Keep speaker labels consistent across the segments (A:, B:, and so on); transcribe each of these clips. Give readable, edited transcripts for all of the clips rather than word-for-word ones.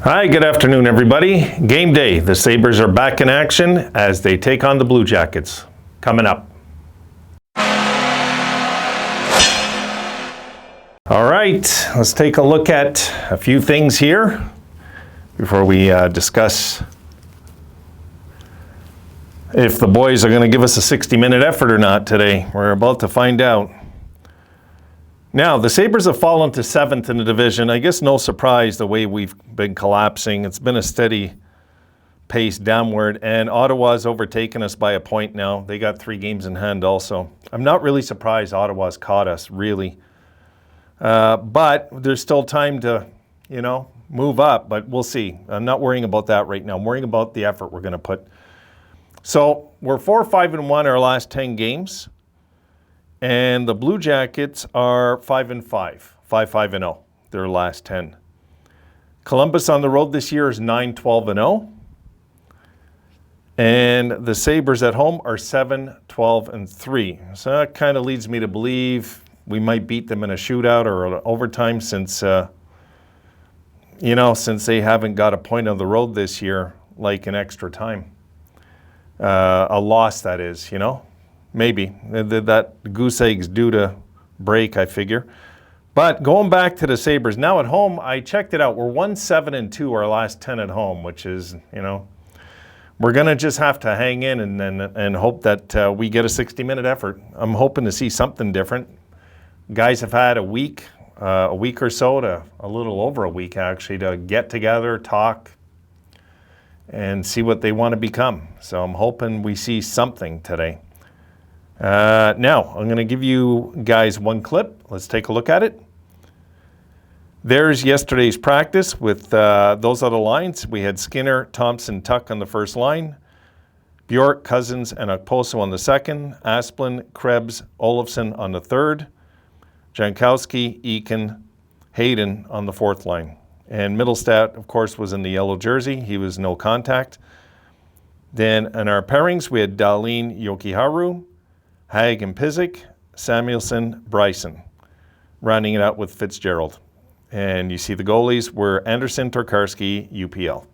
A: Hi, good afternoon, everybody. Game day. The Sabres are back in action as they take on the Blue Jackets. Coming up. All right, let's take a look at a few things here before we discuss if the boys are going to give us a 60-minute effort or not today. We're about to find out. Now, the Sabres have fallen to 7th in the division. I guess no surprise the way we've been collapsing. It's been a steady pace downward, and Ottawa's overtaken us by a point now. They got 3 games in hand also. I'm not really surprised Ottawa's caught us, really. But there's still time to, move up, but we'll see. I'm not worrying about that right now. I'm worrying about the effort we're going to put. So we're 4-5-1 our last 10 games. And the Blue Jackets are 5-5, 5-5-0, their last 10. Columbus on the road this year is 9-12-0. And the Sabres at home are 7-12-3. So that kind of leads me to believe we might beat them in a shootout or an overtime since they haven't got a point on the road this year, like in extra time. A loss, that is, Maybe. That goose egg's due to break, I figure. But going back to the Sabres, now at home, I checked it out. We're 1-7-2 our last 10 at home, which is, we're going to just have to hang in and hope that we get a 60-minute effort. I'm hoping to see something different. Guys have had a week or so, to a little over a week actually, to get together, talk, and see what they want to become. So I'm hoping we see something today. Now, I'm going to give you guys one clip. Let's take a look at it. There's yesterday's practice with those other lines. We had Skinner, Thompson, Tuck on the first line. Bjork, Cousins, and Okposo on the second. Asplund, Krebs, Olofsson on the third. Jankowski, Eakin, Hayden on the fourth line. And Middlestat, of course, was in the yellow jersey. He was no contact. Then in our pairings, we had Dahlin, Jokiharju, Haig and Pizik, Samuelson, Bryson, rounding it out with Fitzgerald. And you see the goalies were Anderson, Tokarski, UPL.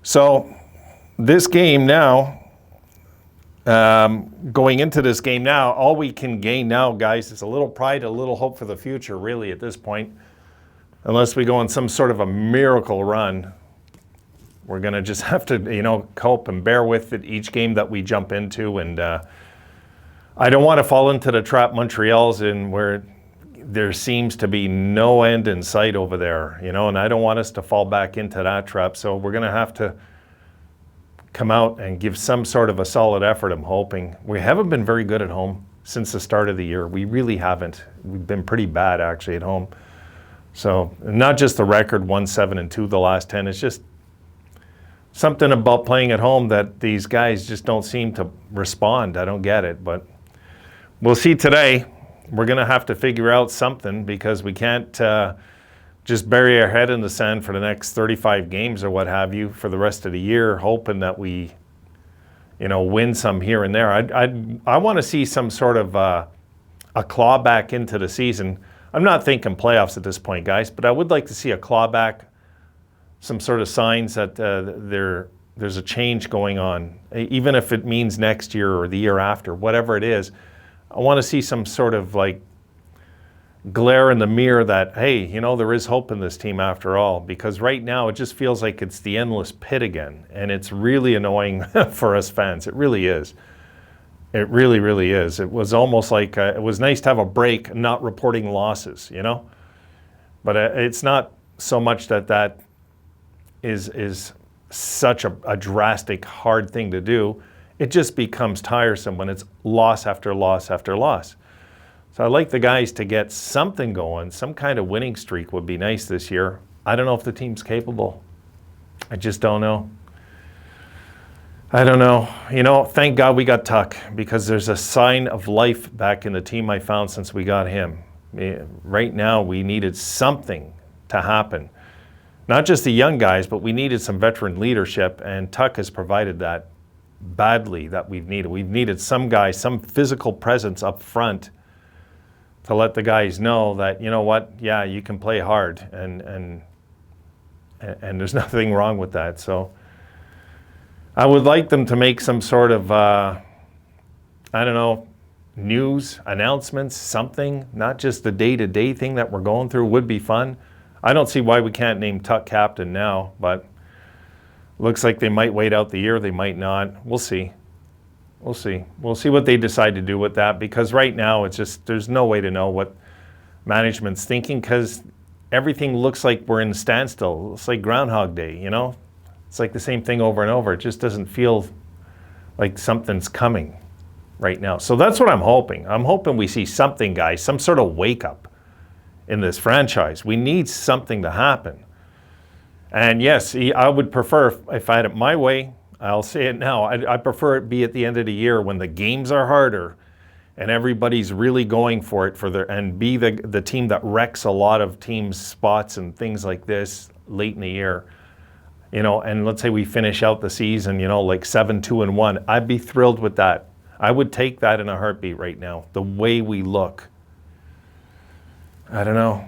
A: So this game now, going into this game now, all we can gain now, guys, is a little pride, a little hope for the future, really, at this point. Unless we go on some sort of a miracle run, we're going to just have to, cope and bear with it each game that we jump into. And I don't want to fall into the trap Montreal's in, where there seems to be no end in sight over there, and I don't want us to fall back into that trap. So we're going to have to come out and give some sort of a solid effort, I'm hoping. We haven't been very good at home since the start of the year. We really haven't. We've been pretty bad, actually, at home. So not just the record, 1-7-2 the last 10. It's just something about playing at home that these guys just don't seem to respond. I don't get it, but we'll see today. We're going to have to figure out something, because we can't just bury our head in the sand for the next 35 games or what have you for the rest of the year, hoping that we, win some here and there. I want to see some sort of a claw back into the season. I'm not thinking playoffs at this point, guys, but I would like to see a claw back, some sort of signs that there's a change going on, even if it means next year or the year after, whatever it is. I want to see some sort of glare in the mirror that, hey, there is hope in this team after all, because right now it just feels like it's the endless pit again, and it's really annoying for us fans. It really is. It really, really is. It was almost like it was nice to have a break, not reporting losses, But it's not so much that is such a drastic, hard thing to do. It just becomes tiresome when it's loss after loss after loss. So I'd like the guys to get something going. Some kind of winning streak would be nice this year. I don't know if the team's capable. I just don't know. I don't know. Thank God we got Tuck, because there's a sign of life back in the team I found since we got him. Right now, we needed something to happen. Not just the young guys, but we needed some veteran leadership, and Tuck has provided that badly that we've needed. We've needed some guy, some physical presence up front to let the guys know that, you know what, yeah, you can play hard, and there's nothing wrong with that. So I would like them to make some sort of, I don't know, news, announcements, something, not just the day-to-day thing that we're going through. Would be fun. I don't see why we can't name Tuck captain now, but looks like they might wait out the year. They might not. We'll see. We'll see. We'll see what they decide to do with that, because right now it's just, there's no way to know what management's thinking, because everything looks like we're in standstill. It's like Groundhog Day, you know? It's like the same thing over and over. It just doesn't feel like something's coming right now. So that's what I'm hoping. I'm hoping we see something, guys, some sort of wake up in this franchise. We need something to happen. And yes, I would prefer, if I had it my way, I'll say it now, I prefer it be at the end of the year when the games are harder and everybody's really going for it and be the team that wrecks a lot of teams' spots and things like this late in the year. You know, and let's say we finish out the season, you know, like 7-2-1. I'd be thrilled with that. I would take that in a heartbeat right now, the way we look. I don't know.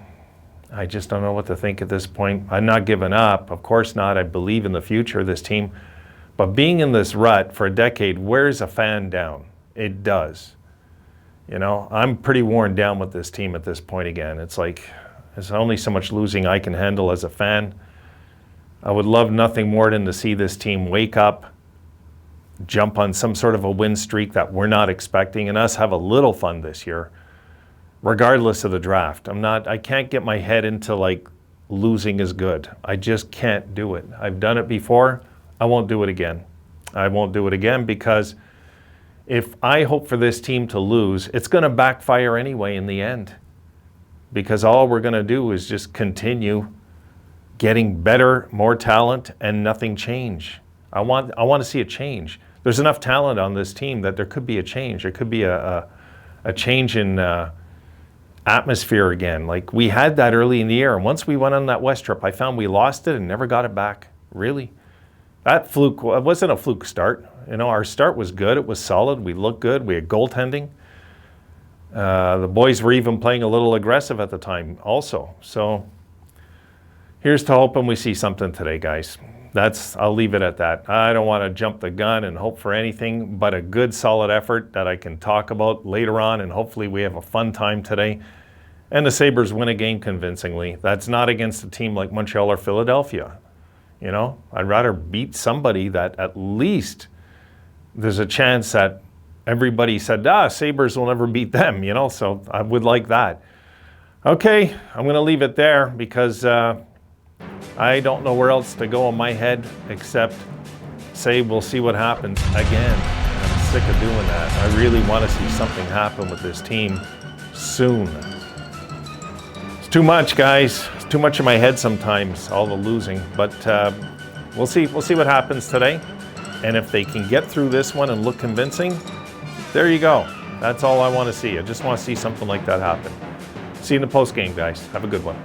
A: I just don't know what to think at this point. I'm not giving up. Of course not. I believe in the future of this team. But being in this rut for a decade wears a fan down. It does. You know, I'm pretty worn down with this team at this point again. It's like, there's only so much losing I can handle as a fan. I would love nothing more than to see this team wake up, jump on some sort of a win streak that we're not expecting, and us have a little fun this year, regardless of the draft. I can't get my head into like losing is good. I just can't do it. I've done it before. I won't do it again. I won't do it again, because if I hope for this team to lose, it's going to backfire anyway in the end, because all we're going to do is just continue getting better, more talent, and nothing change. I want to see a change. There's enough talent on this team that there could be a change. There could be a change in atmosphere again. Like we had that early in the year, and once we went on that West trip, I found we lost it and never got it back. Really, that fluke, it wasn't a fluke start. You know, our start was good. It was solid. We looked good. We had goaltending. The boys were even playing a little aggressive at the time also. So here's to hoping we see something today, guys. I'll leave it at that. I don't want to jump the gun and hope for anything but a good, solid effort that I can talk about later on, and hopefully we have a fun time today. And the Sabres win a game convincingly. That's not against a team like Montreal or Philadelphia. You know, I'd rather beat somebody that at least there's a chance that everybody said, Sabres will never beat them, you know, so I would like that. Okay, I'm going to leave it there, because I don't know where else to go in my head except say we'll see what happens again. I'm sick of doing that. I really want to see something happen with this team soon. It's too much, guys. It's too much in my head sometimes, all the losing. But we'll see. We'll see what happens today. And if they can get through this one and look convincing, there you go. That's all I want to see. I just want to see something like that happen. See you in the post game, guys. Have a good one.